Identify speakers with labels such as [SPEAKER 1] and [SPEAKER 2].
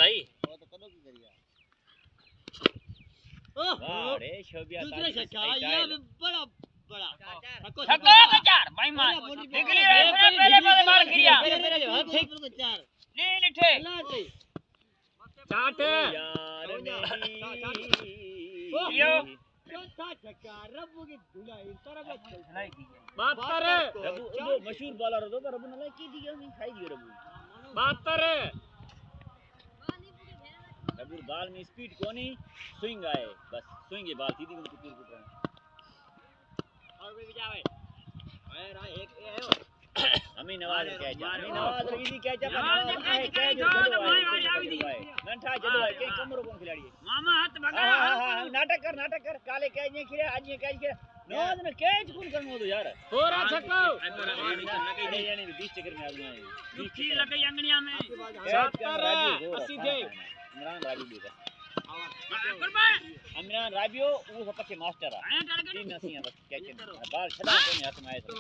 [SPEAKER 1] भाई
[SPEAKER 2] वो तो कदों की करिया
[SPEAKER 3] वाह रे शोबिया
[SPEAKER 4] दूसरे छक्का ये बड़ा बड़ा
[SPEAKER 1] छक्का का चार भाई मार डिग्री रे पहले मार गिरिया
[SPEAKER 4] पहले हाथ ठीक बिल्कुल चार
[SPEAKER 1] ले लिठे
[SPEAKER 4] चाट
[SPEAKER 3] यार
[SPEAKER 1] यो
[SPEAKER 4] चौथा छक्का रब्बू की धुलाई तरफ
[SPEAKER 1] धुलाई की
[SPEAKER 4] बात कर
[SPEAKER 3] रबू वो मशहूर बॉलर हो तो रबू ने की दी नहीं खाई दी रबू
[SPEAKER 4] बात कर
[SPEAKER 3] रबू बॉल में स्पीड कोनी स्विंग आए बस स्विंग ये बॉल सीधी उनको तीर कुछ
[SPEAKER 4] और भी जावे अरे एक ये है
[SPEAKER 3] हमें नवाज क्या हमें नवाज रही क्या जा नंठा जदो है के कमरो कौन खिलाड़ी है
[SPEAKER 1] मामा हाथ भगा
[SPEAKER 3] हां नाटक कर काले कैच नहीं खिले आज ये कैच के नवाज ने कैच कौन करनो तो यार
[SPEAKER 4] थोड़ा छक्का
[SPEAKER 3] नहीं यानी 20 चक्कर में आदमी है
[SPEAKER 1] दुखी लगे अंगनिया में
[SPEAKER 4] 80 दे
[SPEAKER 3] इमरान राजू भी है
[SPEAKER 1] कुर्बान
[SPEAKER 3] इमरान राबियो वो सब के मास्टर है
[SPEAKER 1] आया डर गई
[SPEAKER 3] तीन नसियां बस कैच बाल छड़ा को हाथ में आए तो